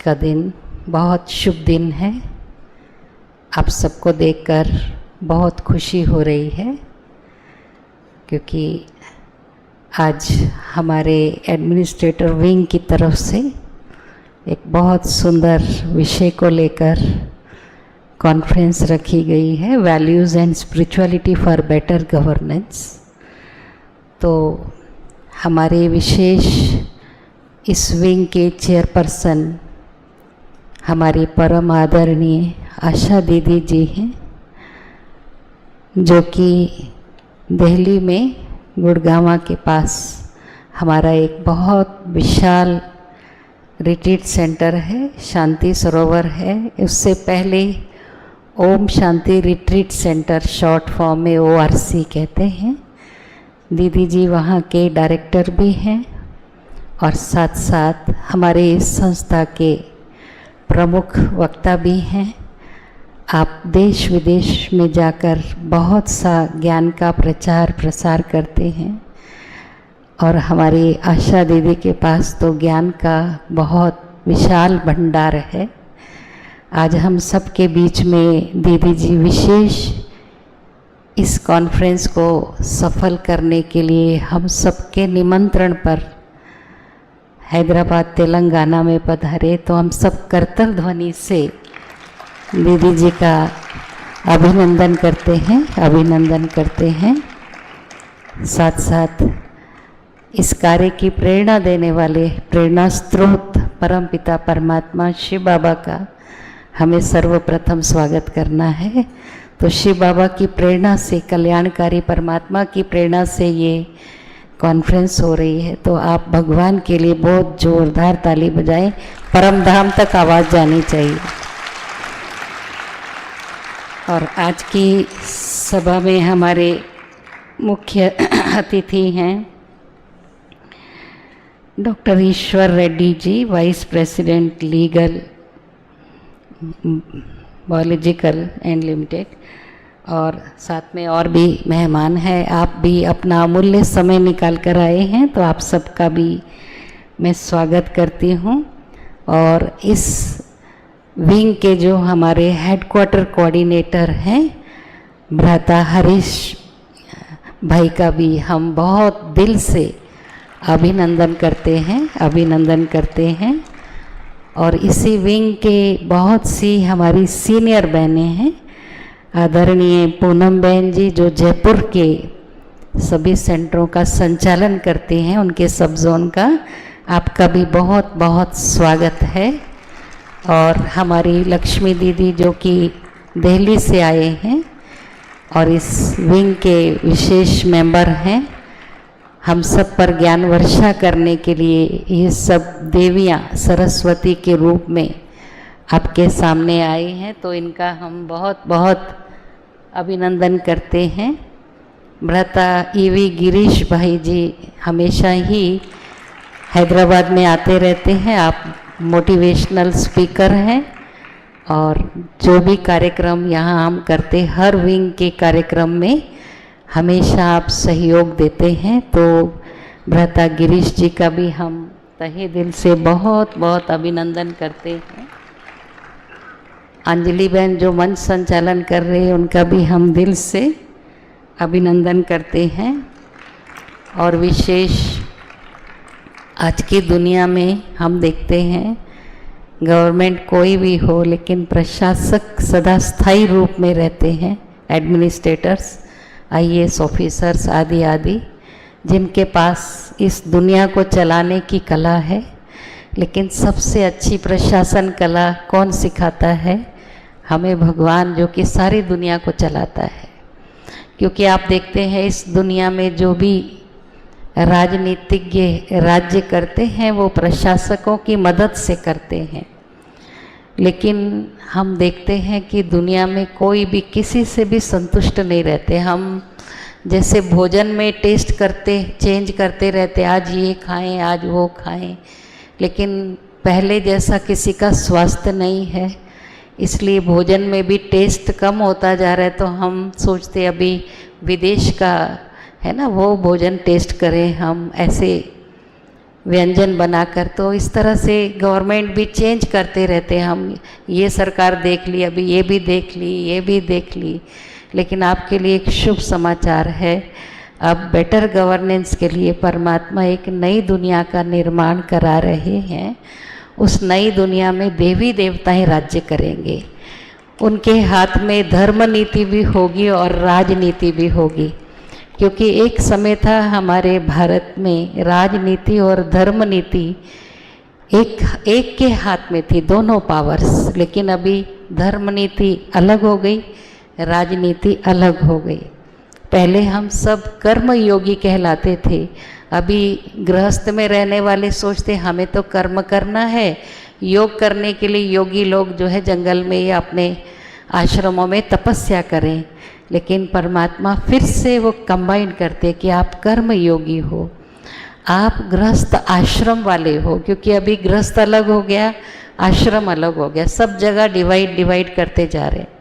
का दिन बहुत शुभ दिन है। आप सबको देखकर बहुत खुशी हो रही है क्योंकि आज हमारे एडमिनिस्ट्रेटर विंग की तरफ से एक बहुत सुंदर विषय को लेकर कॉन्फ्रेंस रखी गई है, values and spirituality for better governance. तो हमारे विशेष इस विंग के चेयरपर्सन हमारी परम आदरणीय आशा दीदी जी हैं, जो कि दिल्ली में गुड़गांव के पास हमारा एक बहुत विशाल रिट्रीट सेंटर है, शांति सरोवर है। उससे पहले Om Shanti retreat centre, short form में ORC कहते हैं। दीदी जी वहाँ के डायरेक्टर भी हैं और साथ साथ हमारे इस संस्था के प्रमुख वक्ता भी हैं। आप देश विदेश में जाकर बहुत सा ज्ञान का प्रचार प्रसार करते हैं और हमारी आशा दीदी के पास तो ज्ञान का बहुत विशाल भंडार है। आज हम सब के बीच में दीदी जी विशेष इस कॉन्फ्रेंस को सफल करने के लिए हम सबके निमंत्रण पर हैदराबाद तेलंगाना में पधारे, तो हम सब करतल ध्वनि से दीदी जी का अभिनंदन करते हैं। साथ साथ इस कार्य की प्रेरणा देने वाले प्रेरणा स्रोत परमपिता परमात्मा शिव बाबा का हमें सर्वप्रथम स्वागत करना है। तो शिव बाबा की प्रेरणा से, कल्याणकारी परमात्मा की प्रेरणा से ये कॉन्फ्रेंस हो रही है। तो आप भगवान के लिए बहुत जोरदार ताली बजाएं, परम धाम तक आवाज़ जानी चाहिए। और आज की सभा में हमारे मुख्य अतिथि हैं doctor Ishwar Reddy ji, vice president legal biological and limited, और साथ में और भी मेहमान हैं। आप भी अपना अमूल्य समय निकाल कर आए हैं, तो आप सबका भी मैं स्वागत करती हूँ। और इस विंग के जो हमारे हेडक्वार्टर कोऑर्डिनेटर हैं भ्राता हरीश भाई का भी हम बहुत दिल से अभिनंदन करते हैं। और इसी विंग के बहुत सी हमारी सीनियर बहनें हैं, आदरणीय पूनम बहन जी जो जयपुर के सभी सेंटरों का संचालन करते हैं, उनके सब जोन का आपका भी बहुत बहुत स्वागत है। और हमारी लक्ष्मी दीदी जो कि दिल्ली से आए हैं और इस विंग के विशेष मेंबर हैं, हम सब पर ज्ञान वर्षा करने के लिए ये सब देवियाँ सरस्वती के रूप में आपके सामने आई हैं, तो इनका हम बहुत बहुत अभिनंदन करते हैं। भ्राता EV गिरीश भाई जी हमेशा ही हैदराबाद में आते रहते हैं। आप मोटिवेशनल स्पीकर हैं और जो भी कार्यक्रम यहाँ हम करते, हर विंग के कार्यक्रम में हमेशा आप सहयोग देते हैं। तो भ्राता गिरीश जी का भी हम तहे दिल से बहुत बहुत अभिनंदन करते हैं। अंजलि बहन जो मंच संचालन कर रहे हैं, उनका भी हम दिल से अभिनंदन करते हैं। और विशेष आज की दुनिया में हम देखते हैं गवर्नमेंट कोई भी हो, लेकिन प्रशासक सदा स्थायी रूप में रहते हैं, एडमिनिस्ट्रेटर्स, IAS ऑफिसर्स आदि आदि, जिनके पास इस दुनिया को चलाने की कला है। लेकिन सबसे अच्छी प्रशासन कला कौन सिखाता है? हमें भगवान, जो कि सारी दुनिया को चलाता है। क्योंकि आप देखते हैं इस दुनिया में जो भी राजनीतिज्ञ राज्य करते हैं वो प्रशासकों की मदद से करते हैं। लेकिन हम देखते हैं कि दुनिया में कोई भी किसी से भी संतुष्ट नहीं रहते। हम जैसे भोजन में टेस्ट करते, चेंज करते रहते, आज ये खाएं, आज वो खाएं, लेकिन पहले जैसा किसी का स्वास्थ्य नहीं है, इसलिए भोजन में भी टेस्ट कम होता जा रहा है। तो हम सोचते अभी विदेश का है ना, वो भोजन टेस्ट करें। हम ऐसे व्यंजन बनाकर। तो इस तरह से गवर्नमेंट भी चेंज करते रहते हैं। हम ये सरकार देख ली, अभी ये भी देख ली, ये भी देख ली, लेकिन आपके लिए एक शुभ समाचार है। अब बेटर गवर्नेंस के लिए परमात्मा एक नई दुनिया का निर्माण करा रहे हैं। उस नई दुनिया में देवी देवताएं राज्य करेंगे। उनके हाथ में धर्म नीति भी होगी और राजनीति भी होगी, क्योंकि एक समय था हमारे भारत में राजनीति और धर्म नीति एक के हाथ में थी, दोनों पावर्स। लेकिन अभी धर्म नीति अलग हो गई, राजनीति अलग हो गई। पहले हम सब कर्म योगी कहलाते थे, अभी गृहस्थ में रहने वाले सोचते हमें तो कर्म करना है। योग करने के लिए योगी लोग जो है जंगल में या अपने आश्रमों में तपस्या करें, लेकिन परमात्मा फिर से वो कंबाइन करते कि आप कर्म योगी हो, आप गृहस्थ आश्रम वाले हो। क्योंकि अभी गृहस्थ अलग हो गया, आश्रम अलग हो गया, सब जगह डिवाइड करते जा रहे।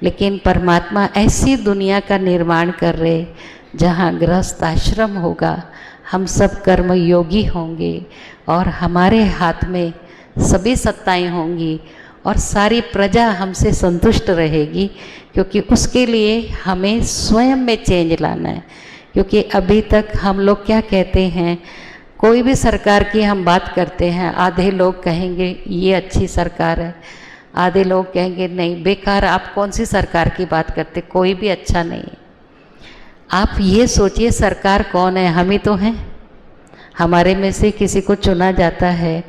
लेकिन परमात्मा ऐसी दुनिया का निर्माण कर रहे जहाँ गृहस्थ आश्रम होगा, हम सब कर्म योगी होंगे और हमारे हाथ में सभी सत्ताएं होंगी और सारी प्रजा हमसे संतुष्ट रहेगी। क्योंकि उसके लिए हमें स्वयं में चेंज लाना है। क्योंकि अभी तक हम लोग क्या कहते हैं, कोई भी सरकार की हम बात करते हैं, आधे लोग कहेंगे ये अच्छी सरकार है, आधे लोग कहेंगे नहीं बेकार, आप कौन सी सरकार की बात करते, कोई भी अच्छा नहीं है। आप ये सोचिए सरकार कौन है, हम ही तो हैं। हमारे में से किसी को चुना जाता है।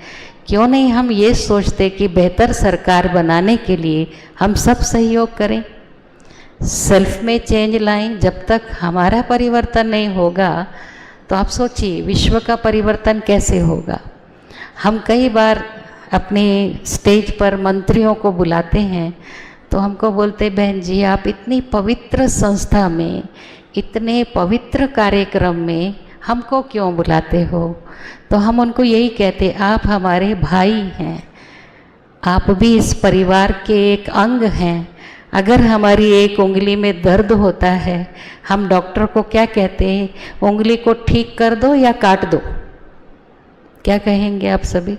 क्यों नहीं हम ये सोचते कि बेहतर सरकार बनाने के लिए हम सब सहयोग करें, सेल्फ में चेंज लाएं। जब तक हमारा परिवर्तन नहीं होगा तो आप सोचिए विश्व का परिवर्तन कैसे होगा। हम कई बार अपने स्टेज पर मंत्रियों को बुलाते हैं तो हमको बोलते बहन जी आप इतनी पवित्र संस्था में, इतने पवित्र कार्यक्रम में हमको क्यों बुलाते हो। तो हम उनको यही कहते आप हमारे भाई हैं, आप भी इस परिवार के एक अंग हैं। अगर हमारी एक उंगली में दर्द होता है, हम डॉक्टर को क्या कहते हैं, उंगली को ठीक कर दो या काट दो, क्या कहेंगे आप सभी?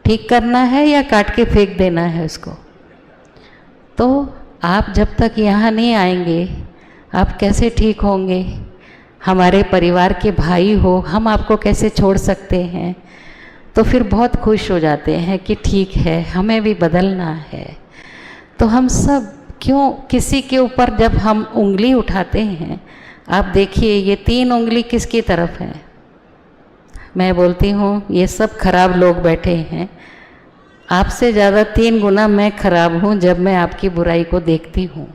ठीक करना है या काट के फेंक देना है उसको। तो आप जब तक यहाँ नहीं आएंगे आप कैसे ठीक होंगे? हमारे परिवार के भाई हो, हम आपको कैसे छोड़ सकते हैं? तो फिर बहुत खुश हो जाते हैं कि ठीक है हमें भी बदलना है। तो हम सब क्यों किसी के ऊपर जब हम उंगली उठाते हैं, आप देखिए ये 3 उंगली किसकी तरफ है? मैं बोलती हूँ ये सब खराब लोग बैठे हैं, आपसे ज़्यादा 3 गुना मैं खराब हूँ जब मैं आपकी बुराई को देखती हूँ।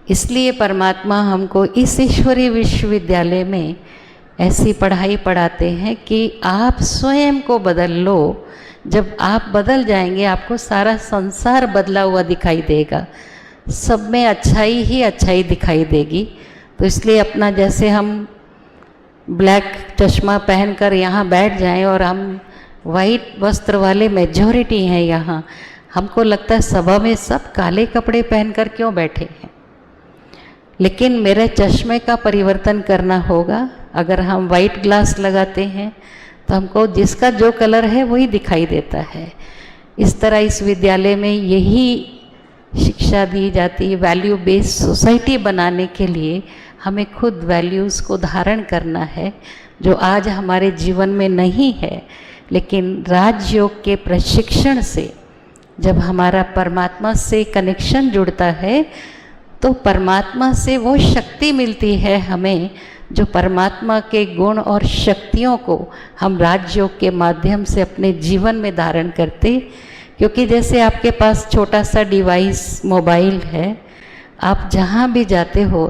इसलिए परमात्मा हमको इस ईश्वरीय विश्वविद्यालय में ऐसी पढ़ाई पढ़ाते हैं कि आप स्वयं को बदल लो। जब आप बदल जाएंगे आपको सारा संसार बदला हुआ दिखाई देगा, सब में अच्छाई ही अच्छाई दिखाई देगी। तो इसलिए अपना जैसे हम ब्लैक चश्मा पहनकर यहाँ बैठ जाएं और हम वाइट वस्त्र वाले मेजॉरिटी हैं यहाँ, हमको लगता है सभा में सब काले कपड़े पहनकर क्यों बैठे हैं। लेकिन मेरे चश्मे का परिवर्तन करना होगा। अगर हम वाइट ग्लास लगाते हैं तो हमको जिसका जो कलर है वही दिखाई देता है। इस तरह इस विद्यालय में यही शिक्षा दी जाती है। वैल्यू बेस्ड सोसाइटी बनाने के लिए हमें खुद वैल्यूज़ को धारण करना है जो आज हमारे जीवन में नहीं है। लेकिन राजयोग के प्रशिक्षण से जब हमारा परमात्मा से कनेक्शन जुड़ता है तो परमात्मा से वो शक्ति मिलती है हमें, जो परमात्मा के गुण और शक्तियों को हम राजयोग के माध्यम से अपने जीवन में धारण करते। क्योंकि जैसे आपके पास छोटा सा डिवाइस मोबाइल है, आप जहाँ भी जाते हो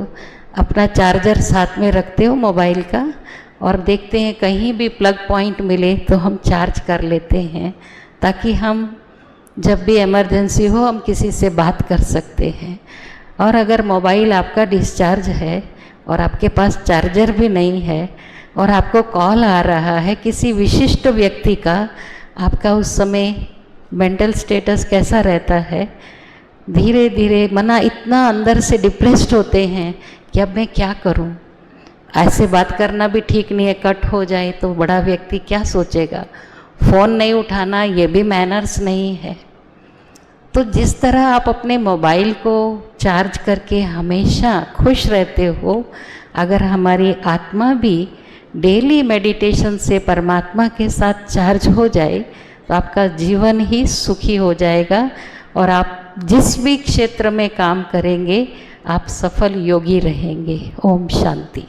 अपना चार्जर साथ में रखते हो मोबाइल का, और देखते हैं कहीं भी प्लग पॉइंट मिले तो हम चार्ज कर लेते हैं, ताकि हम जब भी इमरजेंसी हो हम किसी से बात कर सकते हैं। और अगर मोबाइल आपका डिस्चार्ज है और आपके पास चार्जर भी नहीं है और आपको कॉल आ रहा है किसी विशिष्ट व्यक्ति का, आपका उस समय मेंटल स्टेटस कैसा रहता है? धीरे धीरे मना इतना अंदर से डिप्रेस्ड होते हैं कि अब मैं क्या करूं। ऐसे बात करना भी ठीक नहीं है, कट हो जाए तो बड़ा व्यक्ति क्या सोचेगा। फ़ोन नहीं उठाना ये भी मैनर्स नहीं है। तो जिस तरह आप अपने मोबाइल को चार्ज करके हमेशा खुश रहते हो, अगर हमारी आत्मा भी डेली मेडिटेशन से परमात्मा के साथ चार्ज हो जाए तो आपका जीवन ही सुखी हो जाएगा और आप जिस भी क्षेत्र में काम करेंगे आप सफल योगी रहेंगे। ओम शांति।